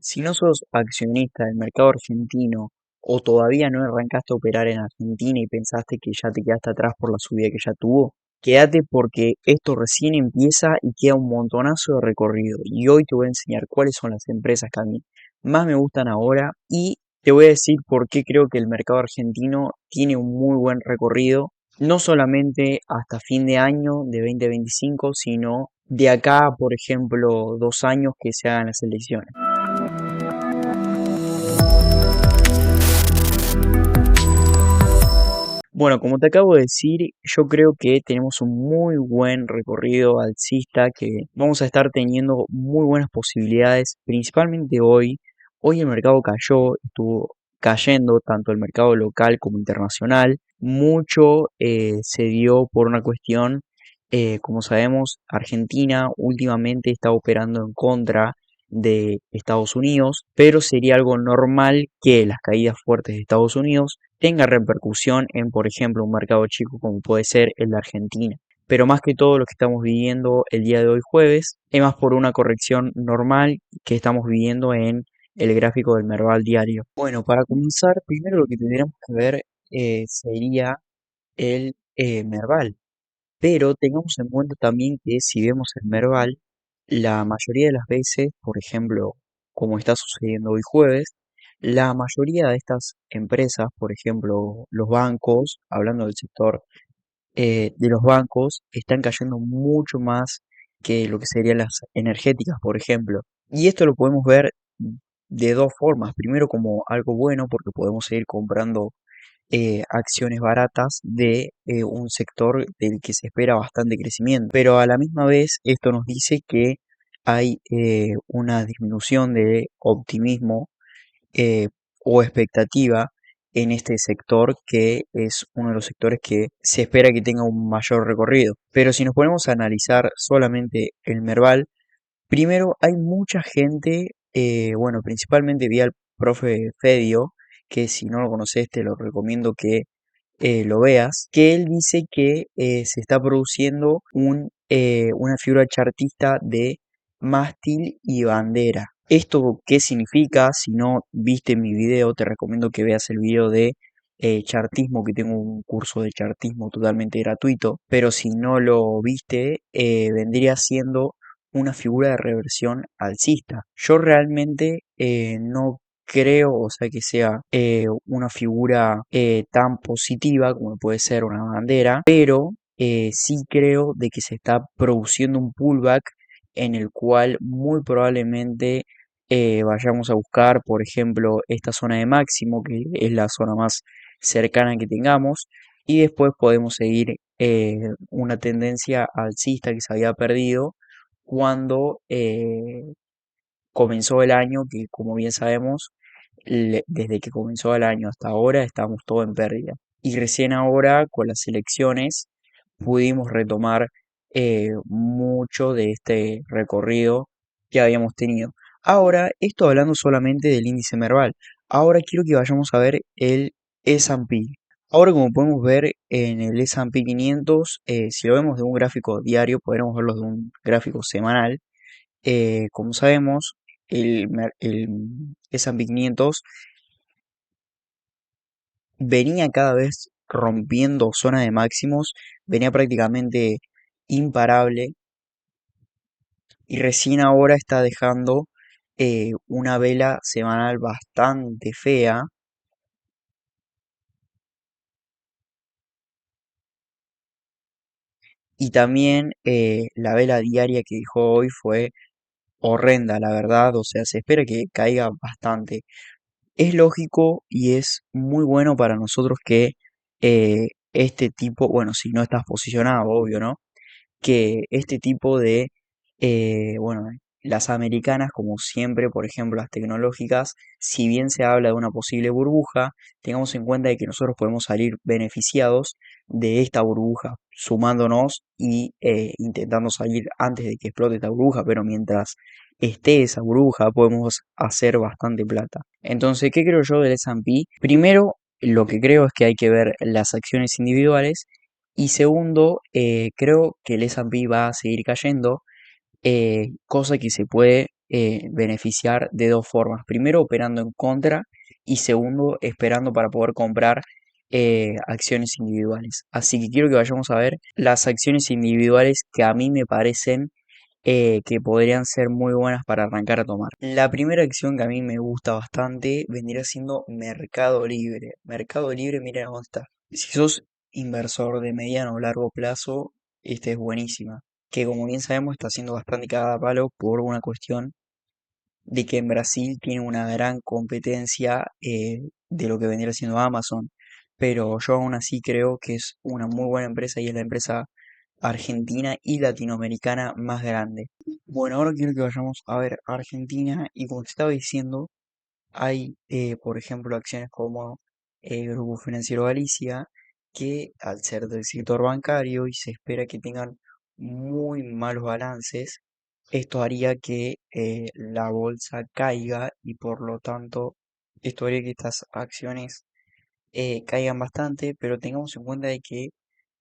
Si no sos accionista del mercado argentino o todavía no arrancaste a operar en Argentina y pensaste que ya te quedaste atrás por la subida que ya tuvo, quédate porque esto recién empieza y queda un montonazo de recorrido. Y hoy te voy a enseñar cuáles son las empresas que a mí más me gustan ahora y te voy a decir por qué creo que el mercado argentino tiene un muy buen recorrido, no solamente hasta fin de año de 2025, sino de acá, por ejemplo, 2 años que se hagan las elecciones. Bueno, como te acabo de decir, yo creo que tenemos un muy buen recorrido alcista, que vamos a estar teniendo muy buenas posibilidades, principalmente hoy. Hoy el mercado cayó, estuvo cayendo tanto el mercado local como internacional. Mucho se dio por una cuestión, como sabemos, Argentina últimamente está operando en contra de Estados Unidos, pero sería algo normal que las caídas fuertes de Estados Unidos tenga repercusión en, por ejemplo, un mercado chico como puede ser el de Argentina. Pero más que todo lo que estamos viviendo el día de hoy jueves es más por una corrección normal que estamos viviendo en el gráfico del Merval diario. Bueno, para comenzar, primero lo que tendríamos que ver sería el Merval. Pero tengamos en cuenta también que si vemos el Merval, la mayoría de las veces, por ejemplo, como está sucediendo hoy jueves, la mayoría de estas empresas, por ejemplo, los bancos, hablando del sector de los bancos, están cayendo mucho más que lo que serían las energéticas, por ejemplo. Y esto lo podemos ver de dos formas. Primero como algo bueno, porque podemos seguir comprando acciones baratas de un sector del que se espera bastante crecimiento. Pero a la misma vez esto nos dice que hay una disminución de optimismo eh, o expectativa en este sector, que es uno de los sectores que se espera que tenga un mayor recorrido. Pero si nos ponemos a analizar solamente el Merval, primero hay mucha gente, bueno, principalmente vi al profe Fedio, que si no lo conoces te lo recomiendo que lo veas, que él dice que se está produciendo una figura chartista de mástil y bandera. ¿Esto qué significa? Si no viste mi video, te recomiendo que veas el video de chartismo, que tengo un curso de chartismo totalmente gratuito, pero si no lo viste, vendría siendo una figura de reversión alcista. Yo realmente no creo, o sea, que sea una figura tan positiva como puede ser una bandera, pero sí creo de que se está produciendo un pullback en el cual muy probablemente vayamos a buscar, por ejemplo, esta zona de máximo, que es la zona más cercana que tengamos, y después podemos seguir una tendencia alcista que se había perdido cuando comenzó el año, que como bien sabemos, desde que comenzó el año hasta ahora estamos todos en pérdida. Y recién ahora, con las elecciones, pudimos retomar mucho de este recorrido que habíamos tenido. Ahora, esto hablando solamente del índice Merval. Ahora quiero que vayamos a ver el S&P. Ahora, como podemos ver en el S&P 500, si lo vemos de un gráfico diario, podremos verlo de un gráfico semanal. Como sabemos, el S&P 500 venía cada vez rompiendo zona de máximos, venía prácticamente imparable y recién ahora está dejando una vela semanal bastante fea, y también la vela diaria que dejó hoy fue horrenda, la verdad. O sea, se espera que caiga bastante. Es lógico y es muy bueno para nosotros que este tipo, bueno, si no estás posicionado, obvio, ¿no? Que este tipo de, bueno, las americanas, como siempre, por ejemplo, las tecnológicas, si bien se habla de una posible burbuja, tengamos en cuenta de que nosotros podemos salir beneficiados de esta burbuja, sumándonos y intentando salir antes de que explote esta burbuja, pero mientras esté esa burbuja podemos hacer bastante plata. Entonces, ¿qué creo yo del S&P? Primero, lo que creo es que hay que ver las acciones individuales, y segundo, creo que el S&P va a seguir cayendo, cosa que se puede beneficiar de dos formas. Primero, operando en contra y segundo, esperando para poder comprar acciones individuales. Así que quiero que vayamos a ver las acciones individuales que a mí me parecen que podrían ser muy buenas para arrancar a tomar. La primera acción que a mí me gusta bastante vendría siendo Mercado Libre. Mercado Libre, mira dónde está. Si sos inversor de mediano o largo plazo, esta es buenísima. Que como bien sabemos está siendo bastante cagada a palo por una cuestión de que en Brasil tiene una gran competencia de lo que vendría siendo Amazon. Pero yo aún así creo que es una muy buena empresa y es la empresa argentina y latinoamericana más grande. Bueno, ahora quiero que vayamos a ver Argentina y como te estaba diciendo, hay, por ejemplo, acciones como Grupo Financiero Galicia, que al ser del sector bancario y se espera que tengan muy malos balances, esto haría que la bolsa caiga y por lo tanto esto haría que estas acciones caigan bastante, pero tengamos en cuenta de que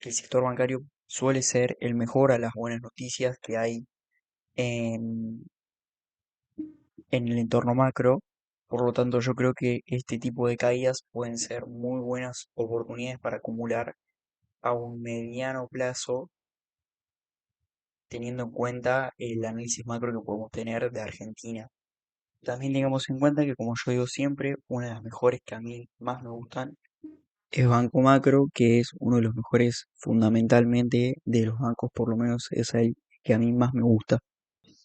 el sector bancario suele ser el mejor a las buenas noticias que hay en, en el entorno macro. Por lo tanto, yo creo que este tipo de caídas pueden ser muy buenas oportunidades para acumular a un mediano plazo, teniendo en cuenta el análisis macro que podemos tener de Argentina. También tengamos en cuenta que, como yo digo siempre, una de las mejores que a mí más me gustan es Banco Macro, que es uno de los mejores fundamentalmente de los bancos, por lo menos es el que a mí más me gusta.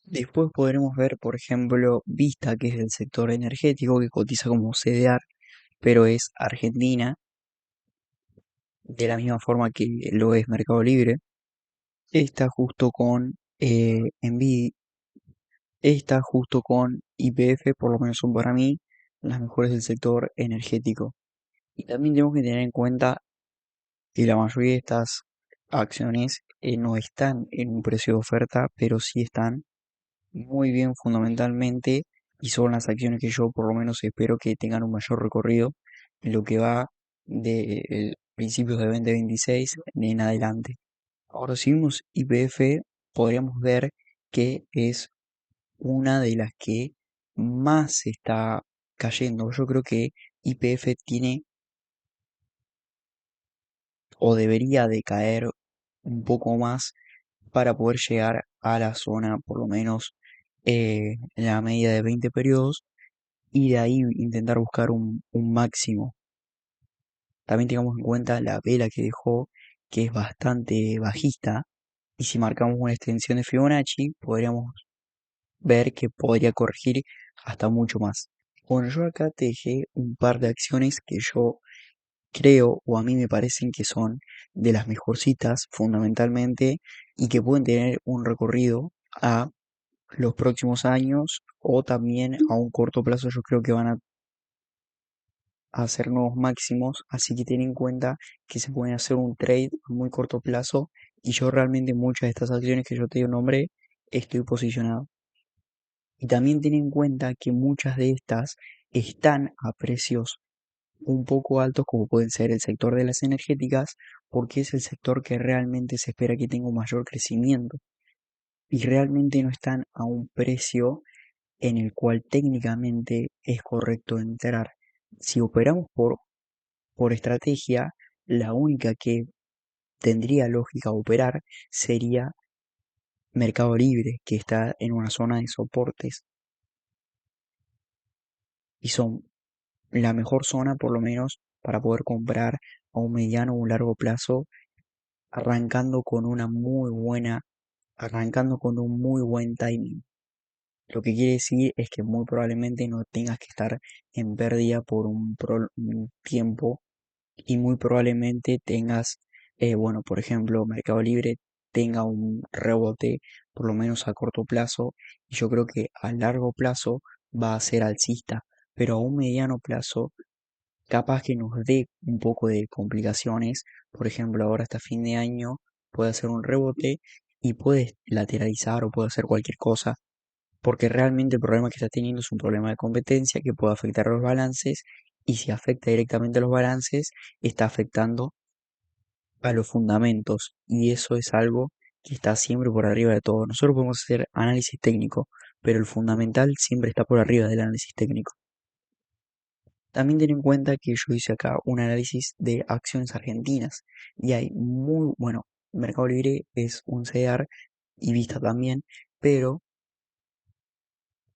Después podremos ver, por ejemplo, Vista, que es del sector energético, que cotiza como CDR, pero es Argentina, de la misma forma que lo es Mercado Libre. Está justo con está justo con YPF, por lo menos son para mí las mejores del sector energético. Y también tenemos que tener en cuenta que la mayoría de estas acciones no están en un precio de oferta, pero sí están muy bien fundamentalmente y son las acciones que yo por lo menos espero que tengan un mayor recorrido en lo que va de principios de 2026 en adelante. Ahora si vemos YPF podríamos ver que es una de las que más se está cayendo. Yo creo que YPF tiene o debería de caer un poco más para poder llegar a la zona por lo menos en la medida de 20 periodos y de ahí intentar buscar un máximo. También tengamos en cuenta la vela que dejó, que es bastante bajista, y si marcamos una extensión de Fibonacci, podríamos ver que podría corregir hasta mucho más. Bueno, yo acá te dejé un par de acciones que yo creo o a mí me parecen que son de las mejorcitas fundamentalmente y que pueden tener un recorrido a los próximos años o también a un corto plazo yo creo que van a hacer nuevos máximos, así que ten en cuenta que se pueden hacer un trade a muy corto plazo y yo realmente muchas de estas acciones que yo te nombré estoy posicionado. Y también ten en cuenta que muchas de estas están a precios un poco altos como pueden ser el sector de las energéticas porque es el sector que realmente se espera que tenga un mayor crecimiento y realmente no están a un precio en el cual técnicamente es correcto entrar. Si operamos por estrategia, la única que tendría lógica operar sería Mercado Libre, que está en una zona de soportes y son la mejor zona por lo menos para poder comprar a un mediano o un largo plazo, arrancando con una muy buena, arrancando con un muy buen timing. Lo que quiere decir es que muy probablemente no tengas que estar en pérdida por un tiempo y muy probablemente tengas, bueno, por ejemplo, Mercado Libre tenga un rebote por lo menos a corto plazo y yo creo que a largo plazo va a ser alcista, pero a un mediano plazo capaz que nos dé un poco de complicaciones, por ejemplo, ahora hasta fin de año puede hacer un rebote y puede lateralizar o puede hacer cualquier cosa porque realmente el problema que está teniendo es un problema de competencia que puede afectar a los balances y si afecta directamente a los balances, está afectando a los fundamentos y eso es algo que está siempre por arriba de todo. Nosotros podemos hacer análisis técnico, pero el fundamental siempre está por arriba del análisis técnico. También ten en cuenta que yo hice acá un análisis de acciones argentinas y hay bueno, Mercado Libre es un CEDAR y Vista también, pero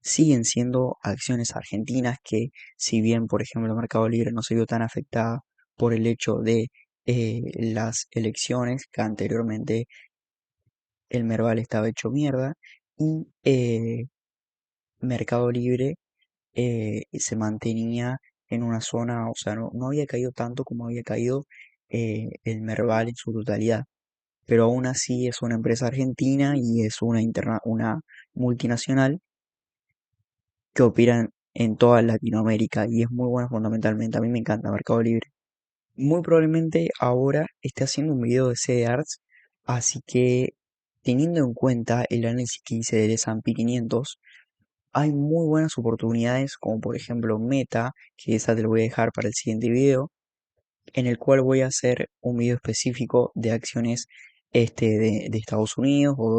siguen siendo acciones argentinas que si bien, por ejemplo, Mercado Libre no se vio tan afectada por el hecho de las elecciones, que anteriormente el Merval estaba hecho mierda, y Mercado Libre se mantenía en una zona, o sea, no había caído tanto como había caído el Merval en su totalidad, pero aún así es una empresa argentina y es una multinacional que operan en toda Latinoamérica y es muy buena fundamentalmente. A mí me encanta Mercado Libre. Muy probablemente ahora esté haciendo un video de CDRs, así que teniendo en cuenta el análisis que hice del S&P 500, hay muy buenas oportunidades como por ejemplo Meta, que esa te lo voy a dejar para el siguiente video, en el cual voy a hacer un video específico de acciones de Estados Unidos o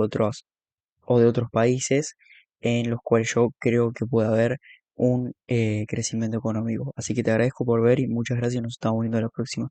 de otros países en los cuales yo creo que puede haber un crecimiento económico. Así que te agradezco por ver y muchas gracias. Nos estamos viendo la próxima.